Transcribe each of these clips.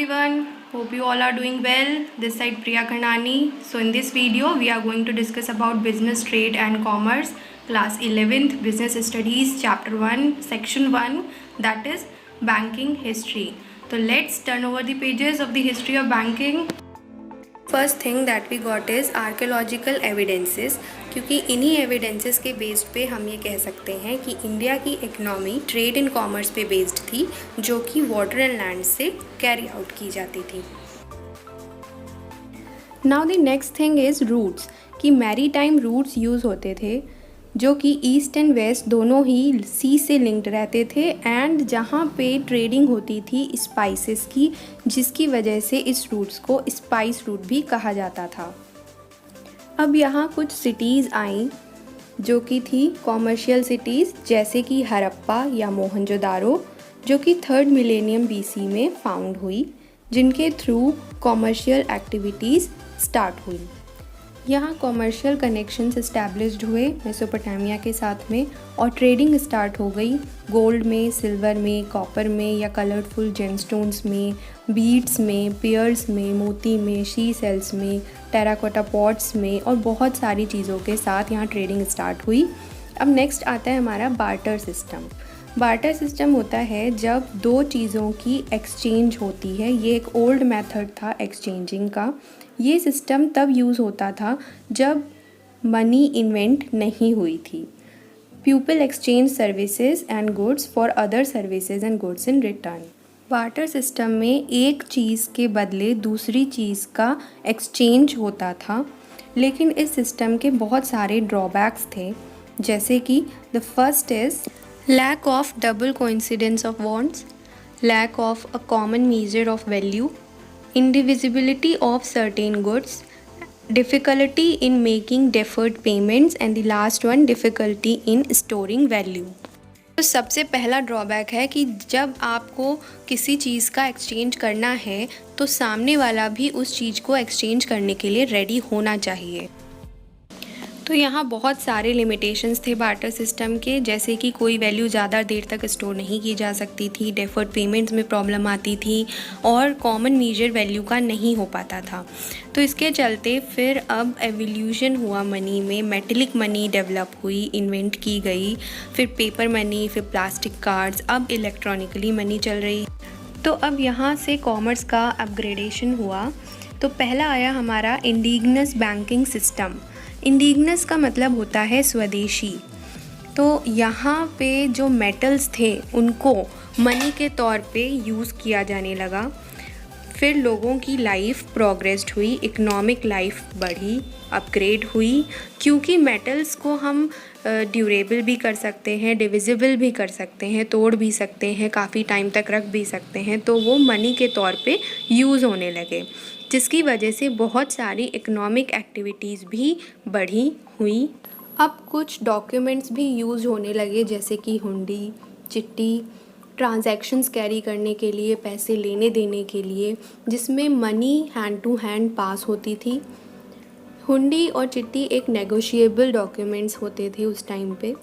everyone, hope you all are doing well. This side Priya Khandani. So in this video we are going to discuss about business, trade and commerce, class 11th business studies, chapter 1, section 1, that is banking history. So let's turn over the pages of the history of banking. First thing that we got is archaeological evidences, क्योंकि इन्हीं evidences के based पे हम ये कह सकते हैं कि इंडिया की इकनॉमी ट्रेड एंड कॉमर्स पे बेस्ड थी, जो कि वाटर एंड लैंड से कैरी आउट की जाती थी। Now the next thing is routes, कि मैरी टाइम रूट्स यूज़ होते थे जो कि ईस्ट एंड वेस्ट दोनों ही सी से लिंक्ड रहते थे, एंड जहाँ पे ट्रेडिंग होती थी स्पाइसेस की, जिसकी वजह से इस रूट्स को स्पाइस रूट भी कहा जाता था। अब यहाँ कुछ सिटीज़ आईं जो कि थी कॉमर्शियल सिटीज़, जैसे कि हड़प्पा या मोहनजोदारो, जो कि 3rd मिलेनियम BC में फाउंड हुई, जिनके थ्रू कॉमर्शियल एक्टिविटीज़ स्टार्ट हुई। यहाँ कॉमर्शियल कनेक्शंस इस्टेब्लिश्ड हुए मेसोपोटामिया के साथ में, और ट्रेडिंग स्टार्ट हो गई गोल्ड में, सिल्वर में, कॉपर में या कलरफुल जेमस्टोन्स में, बीड्स में, पेयर्स में, मोती में, शी सेल्स में, टेराकोटा पॉट्स में, और बहुत सारी चीज़ों के साथ यहाँ ट्रेडिंग स्टार्ट हुई। अब नेक्स्ट आता है हमारा बार्टर सिस्टम। बार्टर सिस्टम होता है जब दो चीज़ों की एक्सचेंज होती है। ये एक ओल्ड मेथड था एक्सचेंजिंग का। ये सिस्टम तब यूज़ होता था जब मनी इन्वेंट नहीं हुई थी। People exchange services and goods for other services and goods in return. Barter system में एक चीज़ के बदले दूसरी चीज़ का एक्सचेंज होता था, लेकिन इस सिस्टम के बहुत सारे ड्रॉबैक्स थे, जैसे कि the first is lack of double coincidence of wants, lack of a common measure of value, indivisibility of certain goods, difficulty in making deferred payments, and the last one, difficulty in storing value. तो सबसे पहला drawback है कि जब आपको किसी चीज़ का exchange करना है तो सामने वाला भी उस चीज़ को एक्सचेंज करने के लिए रेडी होना चाहिए। तो यहाँ बहुत सारे लिमिटेशंस थे बार्टर सिस्टम के, जैसे कि कोई वैल्यू ज़्यादा देर तक स्टोर नहीं की जा सकती थी, डेफर्ड पेमेंट्स में प्रॉब्लम आती थी, और कॉमन मेजर वैल्यू का नहीं हो पाता था। तो इसके चलते फिर अब एवोल्यूशन हुआ मनी में, मेटेलिक मनी डेवलप हुई, इन्वेंट की गई, फिर पेपर मनी, फिर प्लास्टिक कार्ड्स, अब इलेक्ट्रॉनिकली मनी चल रही। तो अब यहाँ से कॉमर्स का अपग्रेडेशन हुआ। तो पहला आया हमारा इंडिजिनस बैंकिंग सिस्टम। इंडिजिनस का मतलब होता है स्वदेशी। तो यहाँ पे जो मेटल्स थे उनको मनी के तौर पे ड्यूस किया जाने लगा। फिर लोगों की लाइफ प्रोग्रेस्ड हुई, इकोनॉमिक लाइफ बढ़ी, अपग्रेड हुई, क्योंकि मेटल्स को हम ड्यूरेबल भी कर सकते हैं, डिविजिबल भी कर सकते हैं, तोड़ भी सकते हैं, काफ़ी टाइम तक रख भी सकते हैं, तो वो मनी के तौर पे यूज़ होने लगे, जिसकी वजह से बहुत सारी इकोनॉमिक एक्टिविटीज़ भी बढ़ी हुई। अब कुछ डॉक्यूमेंट्स भी यूज़ होने लगे, जैसे कि हुंडी, चिट्ठी, ट्रांजैक्शंस कैरी करने के लिए, पैसे लेने देने के लिए, जिसमें मनी हैंड टू हैंड पास होती थी। हुंडी और चिट्ठी एक नेगोशिएबल डॉक्यूमेंट्स होते थे उस टाइम पे।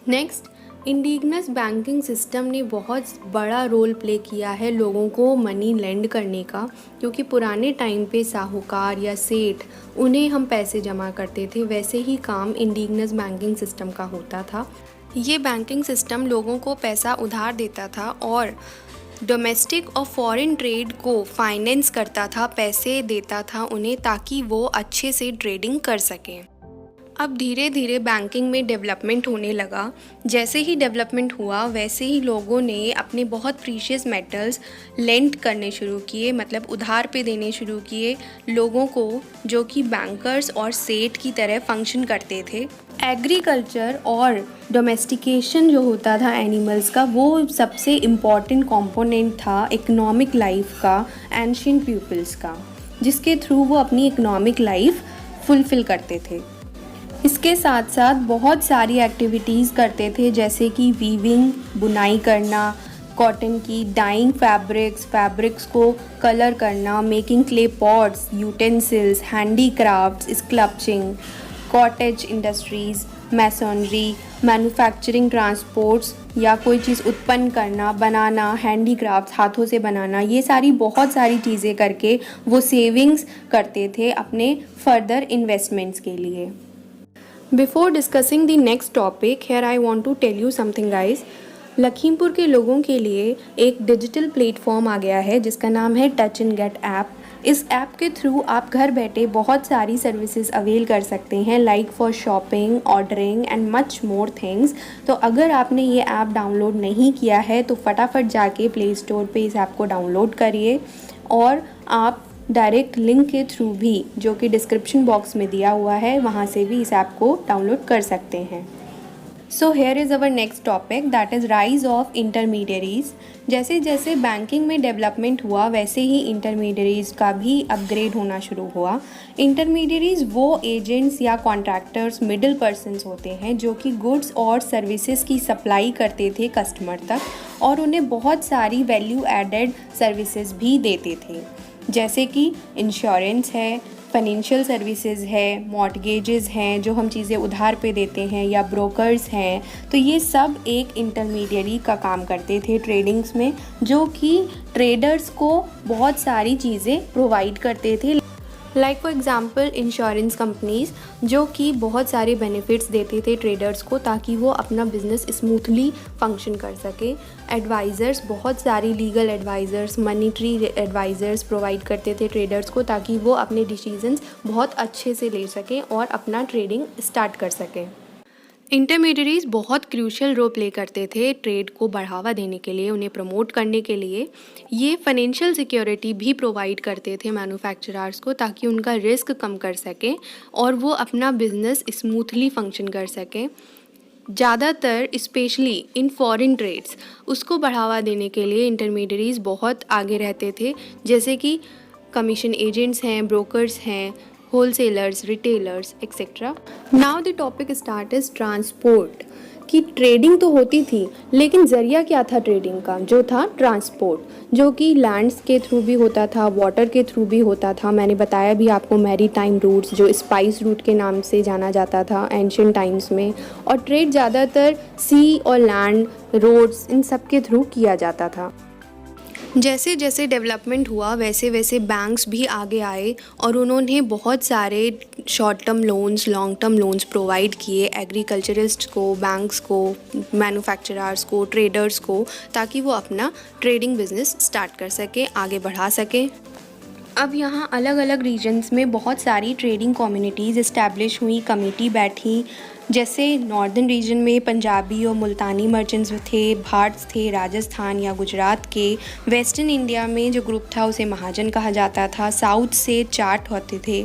नेक्स्ट, इंडिजिनस बैंकिंग सिस्टम ने बहुत बड़ा रोल प्ले किया है लोगों को मनी लेंड करने का, क्योंकि पुराने टाइम पे साहूकार या सेठ, उन्हें हम पैसे जमा करते थे, वैसे ही काम इंडिजिनस बैंकिंग सिस्टम का होता था। ये बैंकिंग सिस्टम लोगों को पैसा उधार देता था और डोमेस्टिक और फॉरेन ट्रेड को फाइनेंस करता था, पैसे देता था उन्हें ताकि वो अच्छे से ट्रेडिंग कर सकें। अब धीरे धीरे बैंकिंग में डेवलपमेंट होने लगा। जैसे ही डेवलपमेंट हुआ वैसे ही लोगों ने अपने बहुत प्रीशियस मेटल्स लेंड करने शुरू किए, मतलब उधार पे देने शुरू किए लोगों को, जो कि बैंकर्स और सेठ की तरह फंक्शन करते थे। एग्रीकल्चर और डोमेस्टिकेशन जो होता था एनिमल्स का, वो सबसे इम्पॉर्टेंट कंपोनेंट था इकोनॉमिक लाइफ का एंशिएंट पीपल्स का, जिसके थ्रू वो अपनी इकोनॉमिक लाइफ फुलफ़िल करते थे। इसके साथ साथ बहुत सारी एक्टिविटीज़ करते थे, जैसे कि वीविंग, बुनाई करना, कॉटन की, डाइंग फैब्रिक्स को कलर करना, making clay pots, utensils, handicrafts, sculpting, cottage industries, masonry, manufacturing, transports या कोई चीज़ उत्पन्न करना, बनाना, हैंडीक्राफ्ट, हाथों से बनाना, ये सारी बहुत सारी चीज़ें करके वो सेविंग्स करते थे अपने फर्दर इन्वेस्टमेंट्स के लिए। Before discussing the next topic, here I want to tell you something guys. Lakhimpur के लोगों के लिए एक डिजिटल प्लेटफॉर्म आ गया है जिसका नाम है टच एंड गेट ऐप। इस ऐप के थ्रू आप घर बैठे बहुत सारी सर्विसेज अवेल कर सकते हैं, like for shopping, ordering and much more things. तो अगर आपने ये ऐप डाउनलोड नहीं किया है तो फटाफट जाके प्ले स्टोर पे इस ऐप को डाउनलोड करिए, और आप डायरेक्ट लिंक के थ्रू भी, जो कि डिस्क्रिप्शन बॉक्स में दिया हुआ है, वहाँ से भी इस ऐप को डाउनलोड कर सकते हैं। So here is our next topic, that is rise of intermediaries. जैसे जैसे बैंकिंग में डेवलपमेंट हुआ वैसे ही इंटरमीडियरीज का भी अपग्रेड होना शुरू हुआ। इंटरमीडियरीज वो एजेंट्स या कॉन्ट्रैक्टर्स, मिडिल पर्सन्स होते हैं जो कि गुड्स और सर्विसेज की सप्लाई करते थे कस्टमर तक, और उन्हें बहुत सारी वैल्यू एडेड सर्विसेज भी देते थे, जैसे कि इंश्योरेंस है, फाइनेंशियल सर्विसेज है, मॉर्टगेजेस हैं जो हम चीज़ें उधार पे देते हैं, या ब्रोकर्स हैं। तो ये सब एक इंटरमीडियरी का काम करते थे ट्रेडिंग्स में, जो कि ट्रेडर्स को बहुत सारी चीज़ें प्रोवाइड करते थे, like for example insurance companies, जो कि बहुत सारे बेनिफिट्स देते थे ट्रेडर्स को ताकि वो अपना बिजनेस स्मूथली फंक्शन कर सके। एडवाइज़र्स, बहुत सारी legal advisers, monetary advisers provide करते थे ट्रेडर्स को ताकि वो अपने डिसीजंस बहुत अच्छे से ले सकें और अपना ट्रेडिंग स्टार्ट कर सकें। इंटरमीडियरीज बहुत क्रूशियल रोल प्ले करते थे ट्रेड को बढ़ावा देने के लिए, उन्हें प्रमोट करने के लिए। ये फाइनेंशियल सिक्योरिटी भी प्रोवाइड करते थे मैन्युफैक्चरर्स को ताकि उनका रिस्क कम कर सकें और वो अपना बिजनेस स्मूथली फंक्शन कर सकें। ज़्यादातर स्पेशली इन फॉरेन ट्रेड्स उसको बढ़ावा देने के लिए इंटरमीडियरीज बहुत आगे रहते थे, जैसे कि कमीशन एजेंट्स हैं, ब्रोकर्स हैं, wholesalers, retailers etcetera. Now the topic start is transport, कि ट्रेडिंग तो होती थी लेकिन ज़रिया क्या था ट्रेडिंग का, जो था ट्रांसपोर्ट, जो कि लैंड्स के थ्रू भी होता था, वाटर के थ्रू भी होता था। मैंने बताया भी आपको मैरी टाइम रूट्स, जो स्पाइस रूट के नाम से जाना जाता था एंशियंट टाइम्स में, और ट्रेड ज़्यादातर सी और लैंड, रोड्स, इन सब के थ्रू किया जाता था। जैसे जैसे डेवलपमेंट हुआ वैसे वैसे बैंक्स भी आगे आए और उन्होंने बहुत सारे short term loans, long term loans provide किए एग्रीकल्चरिस्ट को, बैंक्स को, मैन्युफैक्चरर्स को, ट्रेडर्स को, ताकि वो अपना ट्रेडिंग बिजनेस स्टार्ट कर सके, आगे बढ़ा सके। अब यहाँ अलग अलग रीजन्स में बहुत सारी ट्रेडिंग कम्युनिटीज़ इस्टेब्लिश हुई, कमेटी बैठी। जैसे नॉर्दर्न रीजन में पंजाबी और मुल्तानी मर्चेंट्स थे, भाट्स थे राजस्थान या गुजरात के। वेस्टर्न इंडिया में जो ग्रुप था उसे महाजन कहा जाता था। साउथ से चाट होते थे।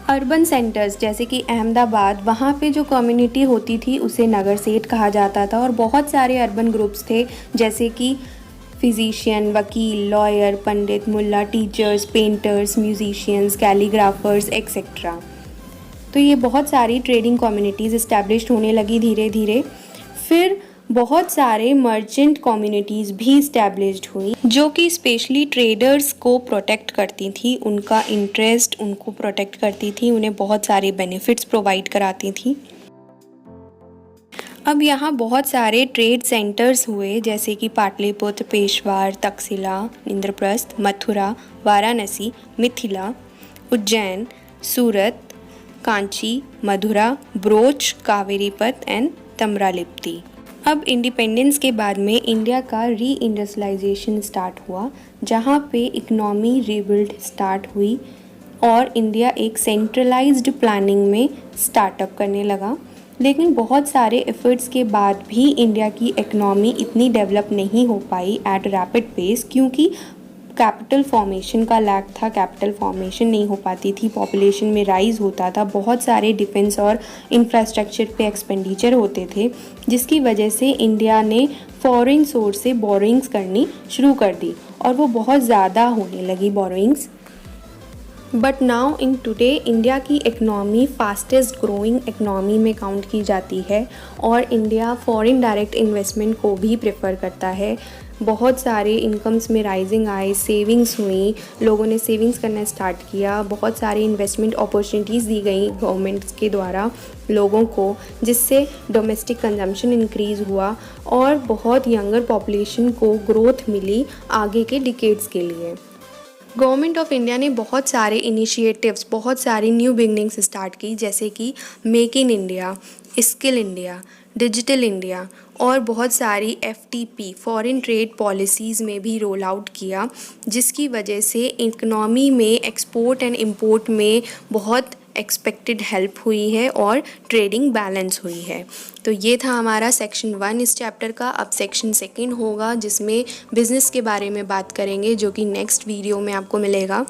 अर्बन सेंटर्स जैसे कि अहमदाबाद, वहाँ पे जो कम्युनिटी होती थी उसे नगर सेठ कहा जाता था। और बहुत सारे अर्बन ग्रुप्स थे जैसे कि फिजिशियन, वकील, लॉयर, पंडित, मुल्ला, teachers, painters, musicians, calligraphers etcetera. तो ये बहुत सारी ट्रेडिंग कम्युनिटीज़ इस्टेब्लिश होने लगी धीरे धीरे। फिर बहुत सारे मर्चेंट कम्युनिटीज़ भी इस्टेब्लिश्ड हुई जो कि स्पेशली ट्रेडर्स को प्रोटेक्ट करती थी, उनका इंटरेस्ट उनको प्रोटेक्ट करती थी, उन्हें बहुत सारे बेनिफिट्स प्रोवाइड कराती थी। अब यहाँ बहुत सारे ट्रेड सेंटर्स हुए जैसे कि पाटलिपुत्र, पेशवार, तक्षशिला, इंद्रप्रस्थ, मथुरा, वाराणसी, मिथिला, उज्जैन, सूरत, कांची, मधुरा, ब्रोच, कावेरीपत एंड तमरालिप्ति। अब इंडिपेंडेंस के बाद में इंडिया का री इंडस्ट्रियलाइजेशन स्टार्ट हुआ, जहाँ पे इकोनॉमी रीबिल्ड स्टार्ट हुई और इंडिया एक सेंट्रलाइज्ड प्लानिंग में स्टार्टअप करने लगा। लेकिन बहुत सारे एफर्ट्स के बाद भी इंडिया की इकोनॉमी इतनी डेवलप नहीं हो पाई एट रैपिड पेस, क्योंकि कैपिटल फॉर्मेशन का लैक था। कैपिटल फॉर्मेशन नहीं हो पाती थी, पॉपुलेशन में राइज होता था, बहुत सारे डिफेंस और इंफ्रास्ट्रक्चर पे एक्सपेंडिचर होते थे, जिसकी वजह से इंडिया ने फॉरेन सोर्स से बोरोइंग्स करनी शुरू कर दी और वो बहुत ज़्यादा होने लगी borrowings. But now in today India की इकनॉमी फास्टेस्ट ग्रोइंग इकनॉमी में काउंट की जाती है और इंडिया फॉरेन डायरेक्ट इन्वेस्टमेंट को भी प्रेफर करता है। बहुत सारे इनकम्स में राइजिंग आए, सेविंग्स हुई, लोगों ने सेविंग्स करना स्टार्ट किया, बहुत सारी इन्वेस्टमेंट अपॉर्चुनिटीज़ दी गई गवर्नमेंट्स के द्वारा लोगों को, जिससे डोमेस्टिक कंजम्पशन इंक्रीज़ हुआ और बहुत यंगर पॉपुलेशन को ग्रोथ मिली आगे के डिकेड्स के लिए। गवर्नमेंट ऑफ इंडिया ने बहुत सारे इनिशिएटिव्स, बहुत सारी न्यू बिगनिंग्स स्टार्ट की, जैसे कि make in India, skill India, digital India और बहुत सारी FTP फॉरेन ट्रेड पॉलिसीज़ में भी रोल आउट किया, जिसकी वजह से इकनॉमी में एक्सपोर्ट एंड इंपोर्ट में बहुत एक्सपेक्टेड हेल्प हुई है और ट्रेडिंग बैलेंस हुई है। तो ये था हमारा सेक्शन 1 इस चैप्टर का। अब सेक्शन 2 होगा जिसमें बिज़नेस के बारे में बात करेंगे, जो कि नेक्स्ट वीडियो में आपको मिलेगा।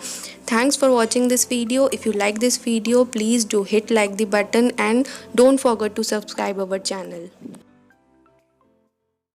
Thanks for watching this video. If you like this video, please do hit like the button and don't forget to subscribe our channel.